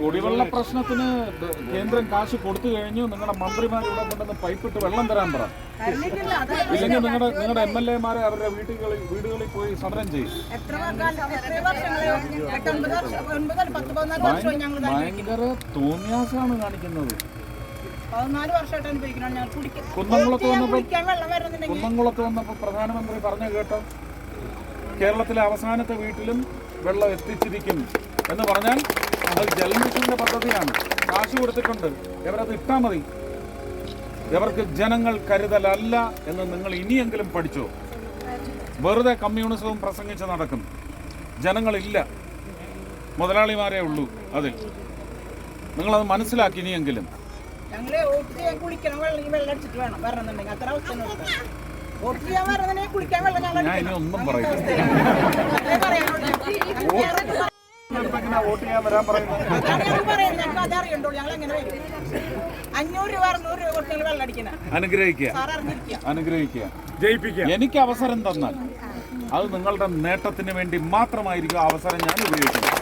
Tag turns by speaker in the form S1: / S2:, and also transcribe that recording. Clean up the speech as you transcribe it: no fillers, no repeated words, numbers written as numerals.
S1: കുടിവെള്ള പ്രശ്നത്തിന് കേന്ദ്രം കാശ് കൊടുത്തു കഴിഞ്ഞു. നിങ്ങളുടെ മന്ത്രിമാർ ഇവിടെ കൊണ്ടുവന്ന് പൈപ്പിട്ട് വെള്ളം തരാൻ പറ. ഇല്ലെങ്കിൽ നിങ്ങളുടെ MLA-മാരെ അവരുടെ വീടുകളിൽ പോയി സമരം ചെയ്യും. ഭയങ്കര തോന്നിയാസാണ് കാണിക്കുന്നത്. കുന്നംകുളത്ത് വന്നപ്പോൾ പ്രധാനമന്ത്രി പറഞ്ഞു കേട്ടോ, കേരളത്തിലെ അവസാനത്തെ വീട്ടിലും വെള്ളം എത്തിച്ചിരിക്കും എന്ന് പറഞ്ഞാൽ അത് ജൽമിഷന്റെ പദ്ധതിയാണ്. കാശ് കൊടുത്തിട്ടുണ്ട്, ഇവരത് ഇട്ടാൽ മതി. ഇവർക്ക് ജനങ്ങൾ കരുതലല്ല എന്ന് നിങ്ങൾ ഇനിയെങ്കിലും പഠിച്ചോ. വെറുതെ കമ്മ്യൂണിസവും പ്രസംഗിച്ച് നടക്കും. ജനങ്ങളില്ല, മുതലാളിമാരേ ഉള്ളൂ. അതിൽ നിങ്ങളത് മനസ്സിലാക്കി ഇനിയെങ്കിലും.
S2: ഞാൻ
S1: ഇനി ഒന്നും പറയില്ല. വോട്ട് ചെയ്യാൻ വരാൻ പറയുന്നത്
S2: 500 രൂപ
S1: അനുഗ്രഹിക്കുക ജയിപ്പിക്കുക. എനിക്ക് അവസരം തന്നാൽ അത് നിങ്ങളുടെ നേട്ടത്തിന് വേണ്ടി മാത്രമായിരിക്കും. അവസരം ഞാൻ ഉപയോഗിക്കുന്നത്.